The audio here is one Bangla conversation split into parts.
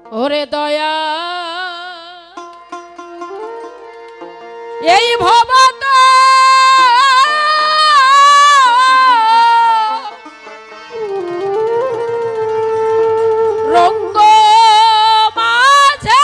ওরে দয়া এই ভবত রঙ্গ মাঝে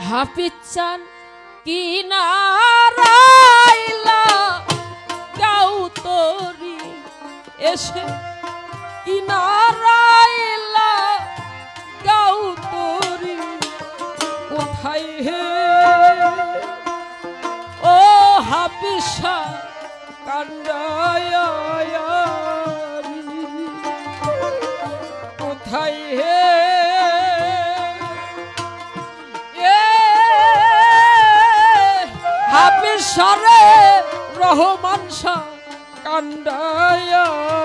হাফিজ চান কিনারাইলা গাও তোরি এসে কিনারাইলা গাও তোরি কোথায় হে ও হাফিজা কান্দায়ারি কোথায় হে হাফিজরে রহমান শাহ কান্দায়ারি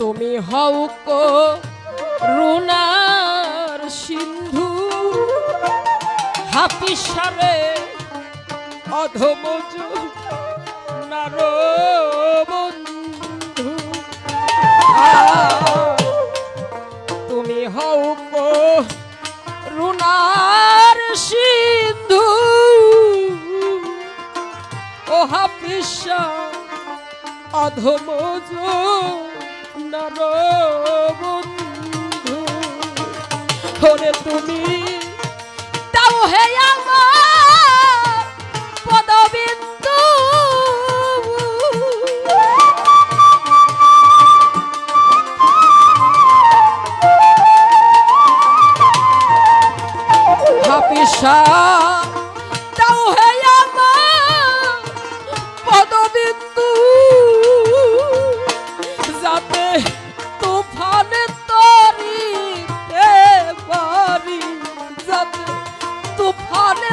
তুমি হও করুণার সিন্ধু হাফিজরে অধমজ নার বন্ধু তুমি হও করুণার সিন্ধু ও হাফিজা অধমজ বন্ধু ওরে তুমি তাও হে আমার পদবিন্দু হাফিজা তাও হে আমার পদবিন্দু যাতে তুফানে তরিতে পারি যাতে তুফানে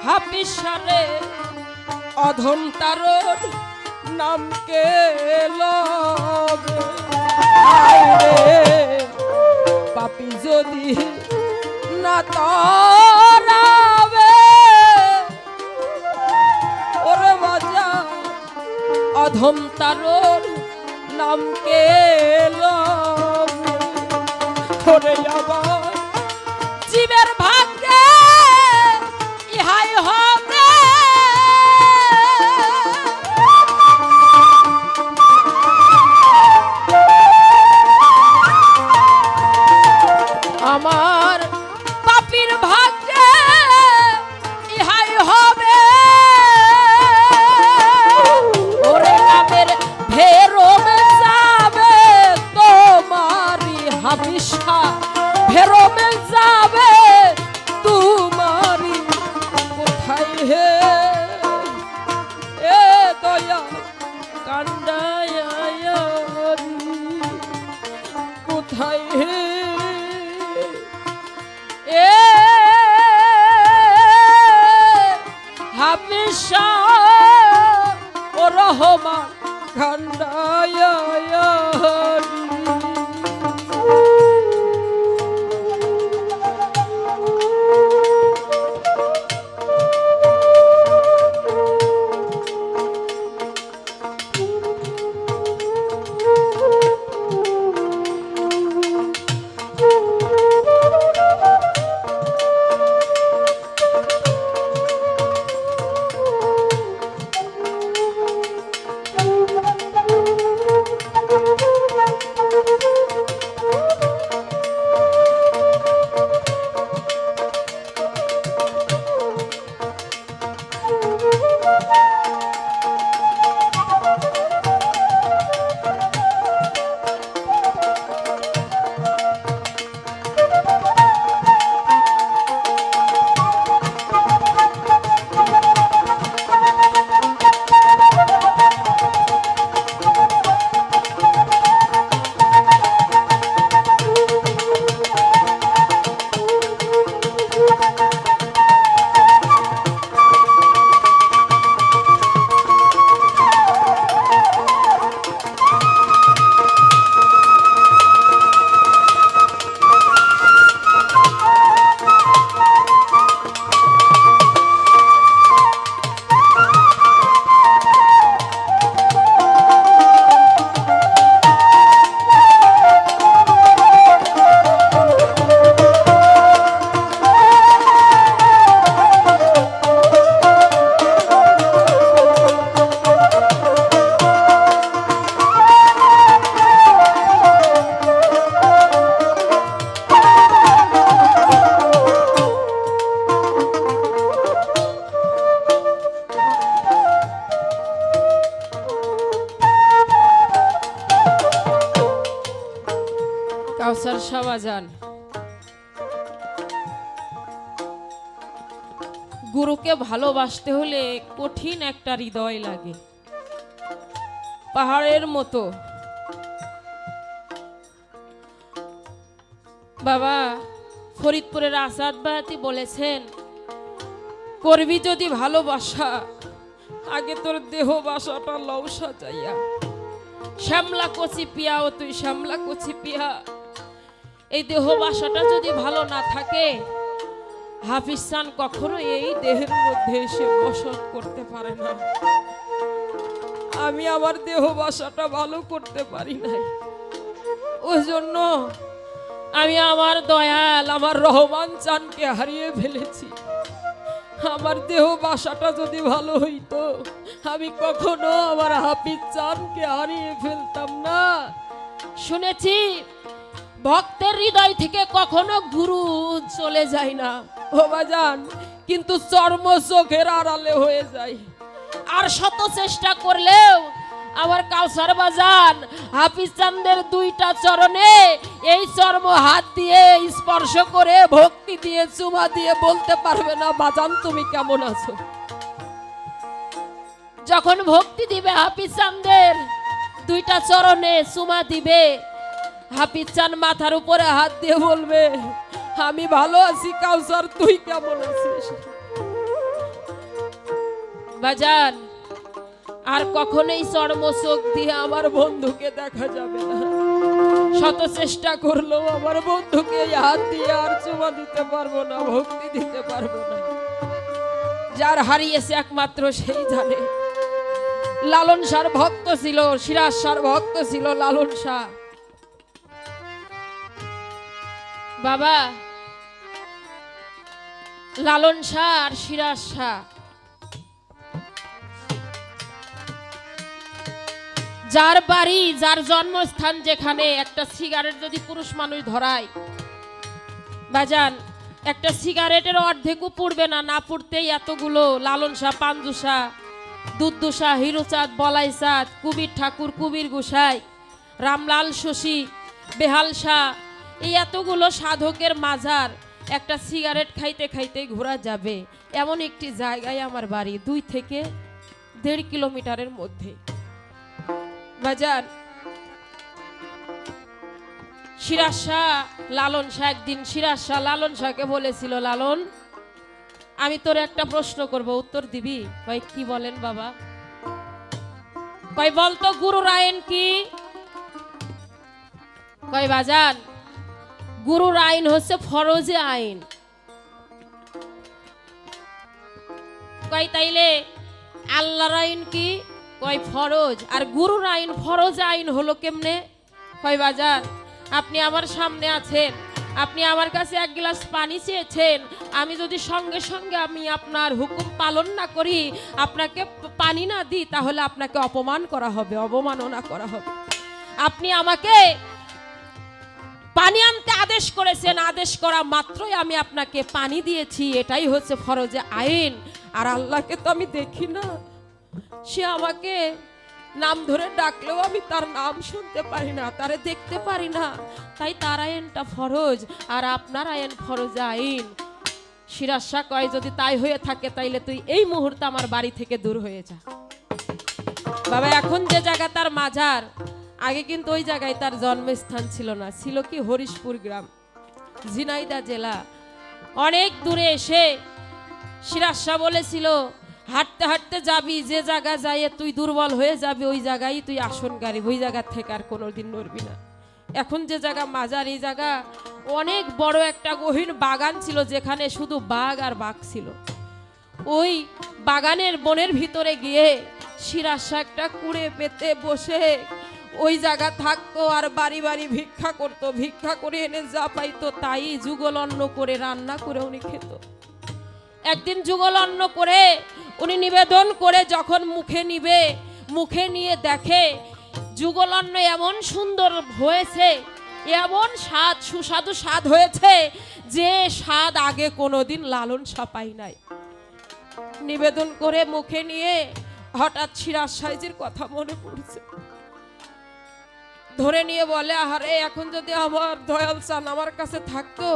হাপিসারে অধম তারর নাম কে লবে পাপি যদি না তরাবে ওরে বাজা অধম তারর নাম কে লবে ওরে আবার জীবের ভাগ্যে ইহাই হবে আমার পাপীর ভাগ্যে ইহাই হবে ওরে নামের ভেরমে যাবে তোমারি হাবিসা ভেরমে যাবে তোমারি কোথায় হে এ দয়া কান্দায়া কোথায় হে এ হাবিসা ও রহমান কান্দায়া কাউসার শাহবাজান গুরুকে ভালোবাসতে হলে কঠিন একটা হৃদয় লাগে, পাহাড়ের মতো। বাবা ফরিদপুরের আসাদ বায়াতি বলেছেন, করবি যদি ভালোবাসা আগে তোর দেহ বাসাটা লও সাজাইয়া। শ্যামলা কচি পিয়া ও তুই শ্যামলা কচি পিয়া, এই দেহ বাসাটা যদি ভালো না থাকে হাফিজ খান কখনো এই দেহের মধ্যে এসে বসত করতে পারে না। আমি আমার দেহ বাসাটা ভালো করতে পারি নাই, ওই জন্য আমি আমার দয়াল আমার রহমান চানকে হারিয়ে ফেলেছি। আমার দেহ বাসাটা যদি ভালো হইতো আমি কখনো আমার হাফিজ চানকে হারিয়ে ফেলতাম না। শুনেছি ভক্তের হৃদয় থেকে কখনো গুরু চলে যায় না ও বাজান, কিন্তু চর্ম চোখের আড়ালে হয়ে যায়। আর শত চেষ্টা করলেও আমার কাউসার বাজান হাফিজ চাঁদের দুইটা চরণে এই চর্ম হাত দিয়ে স্পর্শ করে ভক্তি দিয়ে চুমা দিয়ে বলতে পারবে না বাজান তুমি কেমন আছো। যখন ভক্তি দিবে হাফিজ চাঁদের দুইটা চরণে চুমা দিবে, হাফিজ চাঁদ মাথার উপরে হাত দিয়ে বলবে আমি ভালো আছি কাউসার তুই কেমন আছিস। বাজান, আর কখনোই চর্ম চোখ দিয়ে আমার বন্ধুকে দেখা যাবে না। শত চেষ্টা করলেও আমার বন্ধুকে হাত দিয়ে আর চুমা দিতে পারবো না, ভক্তি দিতে পারবো না। যার হারিয়েছে একমাত্র সেই জানে। লালন শাহর ভক্ত ছিল, সিরাজ শাহর ভক্ত ছিল লালন শাহ। বাবা, লালন শাহ আর সিরাজ শাহ যার বাড়ি, যার জন্মস্থান যেখানে, একটা সিগারেট যদি পুরুষ মানুষ ধরায় বাজান, একটা সিগারেটের অর্ধেকও পুড়বে না, না পুড়তেই এতগুলো লালন শাহ, পাঞ্জু শাহ, দুদ্দু শাহ, হিরোচাঁদ, বলাই চাঁদ, কুবির ঠাকুর, কুবির গোসাই, রামলাল শশী, বেহাল শাহ, এই এতগুলো সাধকের মাজার একটা সিগারেট খাইতে খাইতে ঘোরা যাবে এমন একটি জায়গায় আমার বাড়ি, 2 থেকে 1.5 কিলোমিটারের মধ্যে। বাজার, সিরাজ শাহ লালন শাহ একদিন সিরাজ শাহ লালন শাহকে বলেছিল, লালন আমি তোর একটা প্রশ্ন করব, উত্তর দিবি? ভাই কি বলেন বাবা? কয় বলতো গুরুর আইন কি? কয় বাজান, গুরুর আইন হচ্ছে ফরজে আইন। কয় তাইলে আল্লাহর আইন কি? কয় ফরজ। আর গুরুর আইন, ফরজ আইন হলো কেমনে? কয় বাজান, আপনি আমার সামনে আছেন, আপনি আমার কাছে 1 গ্লাস পানি চেয়েছেন, আমি যদি সঙ্গে সঙ্গে আমি আপনার হুকুম পালন না করি, আপনাকে পানি না দিই, তাহলে আপনাকে অপমান করা হবে, অবমাননা করা হবে। আপনি আমাকে পানি আনতে আদেশ করেছেন, আদেশ করা মাত্রই আমি আপনাকে পানি দিয়েছি, এটাই হচ্ছে ফরজে আইন। আর আল্লাহকে তো আমি দেখি না, সে আমাকে নাম ধরে ডাকলেও আমি তার নাম শুনতে পারি না, তারে দেখতে পারি না, তাই তার আইনটা ফরজ আর আপনার আইন ফরজ আইন। সিরাজ শাহ কয়, যদি তাই হয়ে থাকে তাইলে তুই এই মুহূর্তে আমার বাড়ি থেকে দূর হয়ে যা। বাবা, এখন যে জায়গা তার মাজার, আগে কিন্তু ওই জায়গায় তার জন্মস্থান ছিল না, ছিল কি হরিশপুর গ্রাম, ঝিনাইদহ জেলা। অনেক দূরে এসে সিরাজ শাহ বলেছিল, হাঁটতে হাঁটতে যাবি, যে জায়গা যাইয়ে তুই দুর্বল হয়ে যাবি ওই জায়গায় তুই আসন গাড়ি, ওই জায়গা থেকে আর কোনোদিন নড়বি না। এখন যে জায়গা মাজার, এই জায়গা অনেক বড় একটা গহীন বাগান ছিল, যেখানে শুধু বাঘ আর বাঘ ছিল। ওই বাগানের বনের ভিতরে গিয়ে সিরাজ শাহ একটা কুড়ে পেতে বসে ওই জায়গা থাকতো আর বাড়ি বাড়ি ভিক্ষা করতো, ভিক্ষা করে এনে যা পাইতো তাই যুগল অন্ন করে রান্না করে উনি খেত। একদিন যুগল অন্ন করে উনি নিবেদন করে যখন মুখে নিবে, মুখে নিয়ে দেখে যুগল অন্ন এমন সুন্দর হয়েছে, এমন স্বাদ, সুস্বাদু স্বাদ হয়েছে, যে স্বাদ আগে কোনোদিন লালন শাহ পাই নাই। নিবেদন করে মুখে নিয়ে হঠাৎ সিরাজ শাহজির কথা মনে পড়ছে, ধরে নিয়ে বলে, আহারে এখন যদি আমার দয়াল চান আমার কাছে থাকতো,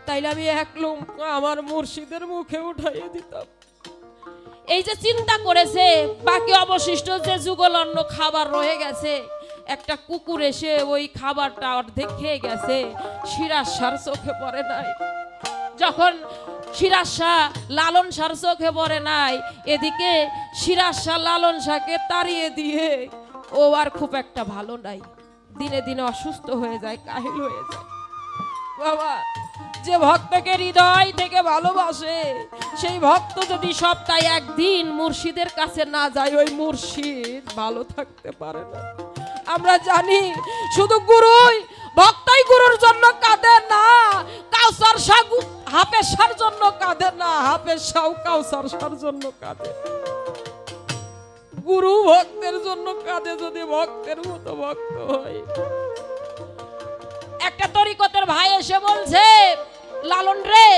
তাইলে আমি 1 লুঙ্কা আমার মুর্শিদের মুখে উঠাইয়ে দিতাম। এই যে চিন্তা করেছে, বাকি অবশিষ্ট যে যুগল অন্ন খাবার রয়ে গেছে, একটা কুকুর এসে ওই খাবারটা অর্ধেক খেয়ে গেছে, সিরাজ শাহর চোখে পড়ে নাই। যখন সিরাজ শাহ লালন শাহর চোখে পড়ে নাই, এদিকে সিরাজ শাহ লালন শাহকে তাড়িয়ে দিয়ে ও আর খুব একটা ভালো নাই, দিনে দিনে অসুস্থ হয়ে যায়, কাহিল হয়ে যায়। বাবা, যে ভক্তকে হৃদয় থেকে ভালোবাসে, সেই ভক্ত যদি সপ্তাহে 1 দিন মুর্শিদের কাছে না যায়, ওই মুর্শিদ ভালো থাকতে পারে না। আমরা জানি শুধু গুরুই, ভক্তই গুরুর জন্য কাঁদে না, কাউসার শাহ হাফেজ শাহর জন্য কাঁদে না, হাফেজ শাহ কাউসার শাহর জন্য কাঁদে। গুরু ভক্তের জন্য কাঁদে, যদি ভক্তের মতো ভক্ত হয়। একটা তরিকতের ভাই এসে বলছে, লালন রে,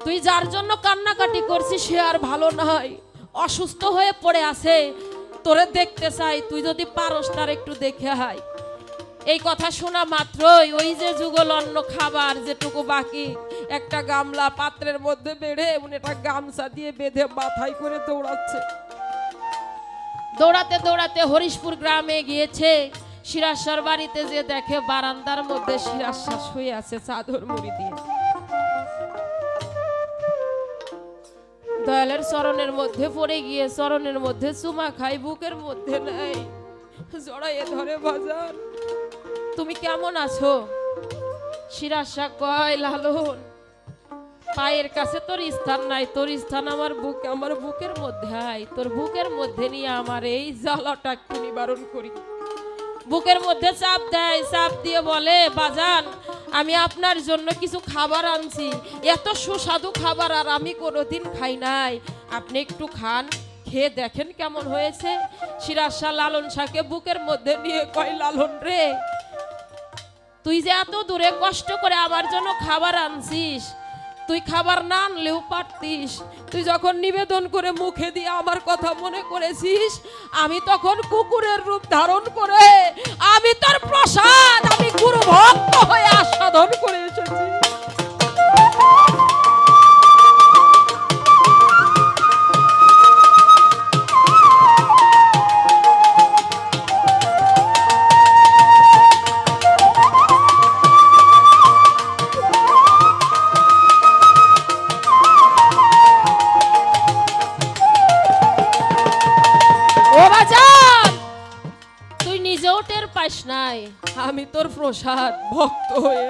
তুই যার জন্য কান্নাকাটি করছিস সে আর ভালো নাই, অসুস্থ হয়ে পড়ে আছে, তোরে দেখতে চাই, তুই যদি পারস তার একটু দেখে আয়। এই কথা শোনা মাত্রই ওই যে যুগল অন্ন খাবার যেটুকু বাকি, একটা গামলা পাত্রের মধ্যে বেড়ে উনি একটা গামছা দিয়ে বেঁধে মাথায় করে দৌড়াচ্ছে। দৌড়াতে দৌড়াতে হরিশপুর গ্রামে গিয়েছে, সিরাজ শাহর বাড়িতে যে দেখে বারান্দার মধ্যে সিরাজ শাহ শুয়ে আছে চাদর মুড়ি দিয়ে। দয়ালের চরণের মধ্যে পড়ে গিয়ে চরণের মধ্যে চুমা খাই, বুকের মধ্যে নাই, জড়াইয়ে ধরে বাজান তুমি কেমন আছো? শিরাশা কয় লালন পায়ের কাছে তোর স্থান নাই, তোর স্থান আমার বুকে, আমার বুকের মধ্যে আয়, তোর বুকের মধ্যে নিয়ে আমার এই জ্বালাটা একটু নিবারণ করি। বুকের মধ্যে চাপ দেয়, চাপ দিয়ে বলে বাজান আমি আপনার জন্য কিছু খাবার আনছি, এত সুস্বাদু খাবার আর আমি কোনোদিন খাই নাই, আপনি একটু খান, খেয়ে দেখেন কেমন হয়েছে। সিরাজ শাহ লালন শাহকে বুকের মধ্যে নিয়ে কয় লালন রে, তুই যে এত দূরে কষ্ট করে আমার জন্য খাবার আনছিস, তুই খাবার না আনলেও পারতিস, তুই যখন নিবেদন করে মুখে দিয়ে আমার কথা মনে করেছিস, আমি তখন কুকুরের রূপ ধারণ করে আমি তোর প্রসাদ, আমি গুরু ভক্ত হয়ে আস্বাদন করে এসেছি। নাই আমি তোর প্রসাদ ভক্ত হয়ে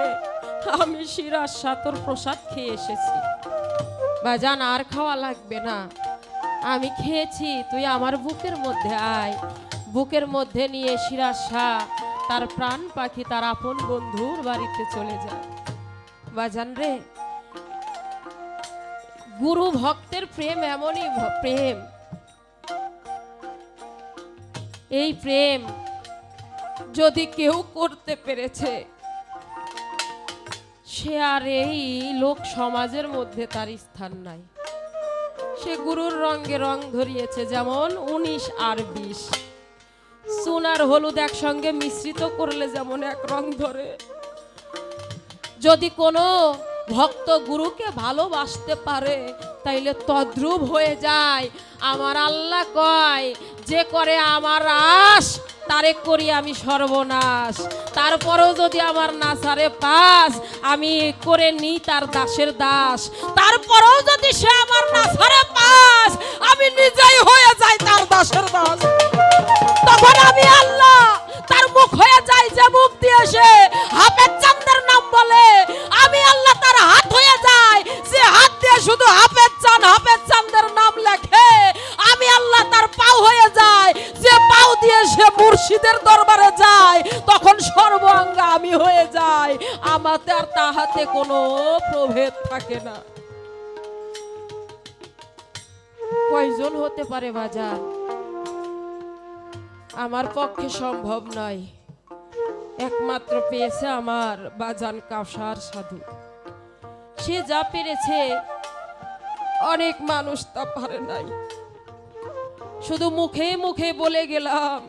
আমি সিরাজ শাহ তোর প্রসাদ খেয়ে এসেছি, বাজান আর খাওয়া লাগবে না, আমি খেয়েছি, তুই আমার বুকের মধ্যে আয়। বুকের মধ্যে নিয়ে সিরাজ শাহ তার প্রাণ পাখি তার আপন বন্ধুর বাড়িতে চলে যায়। বাজান রে, গুরু ভক্তের প্রেম এমনই প্রেম, এই প্রেম যদি কেউ করতে পেরেছে সে আর এই লোক সমাজের মধ্যে তার স্থান নাই। সে গুরুর রঙে রং ধরিয়েছে, যেমন 19 আর 20, চুন আর হলুদ একসঙ্গে মিশ্রিত করলে যেমন এক রং ধরে, যদি কোনো ভক্ত গুরুকে ভালোবাসতে পারে তাইলে তদ্রূপ হয়ে যায়। আমার আল্লাহ কয়, যে করে আমার আশ তারে করি আমি সর্বনাশ, তারপরেও যদি আমার না ছাড়ে পাস আমি করে নি তার দাসের দাস, তারপরেও যদি সে আমার না ছাড়ে পাস আমি নিজেই হয়ে যাই তার দাসের দাস। তখন আমি আল্লাহ তার মুখ হয়ে যাই, যে মুখ দিয়ে সে হাফেজ চাঁদের নাম বলে, আমি আল্লাহ তার হাত হয়ে যাই, যে হাত দিয়ে শুধু হাফেজ চাঁদের নাম লেখে, আমি আল্লাহ তার পাও হয়ে যায়, যে পাও দিয়ে সে মুর্শিদের দরবারে যায়, তখন সর্বাঙ্গ আমি হয়ে যাই, আমাতে আর তাহাতে কোনো প্রভেদ থাকে না। কয়জন হতে পারে বাজার, আমার পক্ষে সম্ভব নয়, একমাত্র পেয়েছে আমার বাজান কাউসার সাধু, সে যা পেরেছে অনেক মানুষ তা পারে নাই। শুধু মুখে মুখে বলে গেলাম,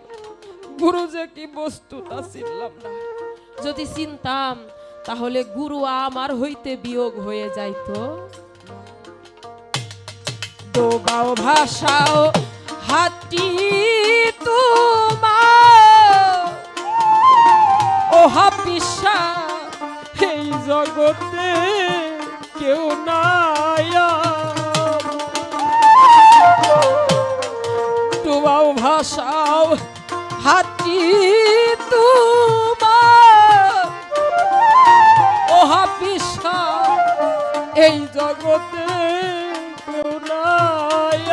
গুরু যে কি বস্তু তা চিনলাম না, যদি চিনতাম তাহলে গুরু আমার হইতে বিয়োগ হয়ে যাইতো। দোবাও ভাষাও হাতি তোমার ও হাপিসা, এই জগতে কেউ নাই, ডোবাও ভাষাও হাতি তোমার ও হাপিসা, এই জগতে কেউ নাই,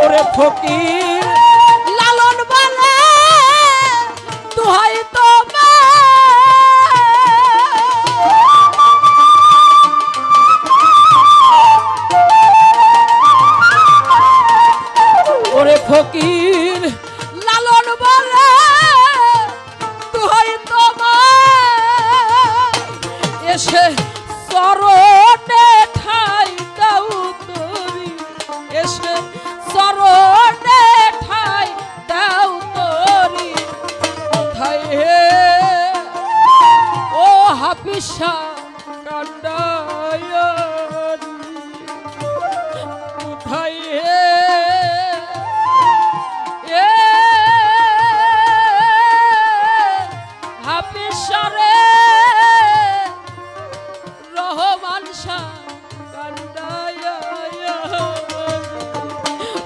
ওরে ফকির লালন বলে দোহাই তোমার, ফকির লালন বলে দোহাই তোমার, এসে চরণে ঠাই দাও তুমি, এসে চরণে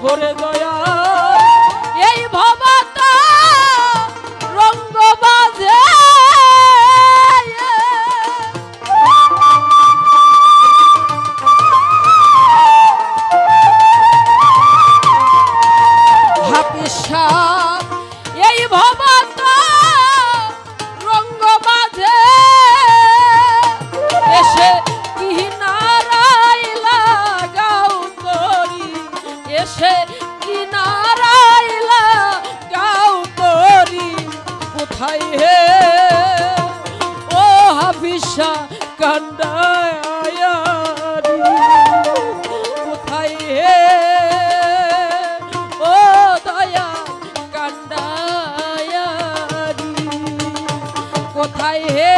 ওরে দয়া এই ভবতা রঙ্গ বাজে হাপিসা এই ভবতা রঙ্গ বাজে এসে কিনারায় লাগাও তরি এসে কিনারায় লাগাও তরি কোথায় হে ও হাফিসা কান্দায়ারি কোথায় হে ও দয়া কান্দায়ারি কোথায় হে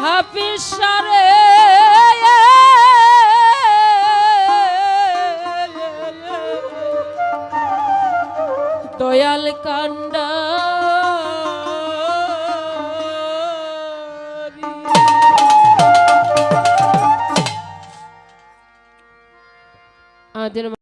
হাফিসারে দয়াল কান্ডা আমাদের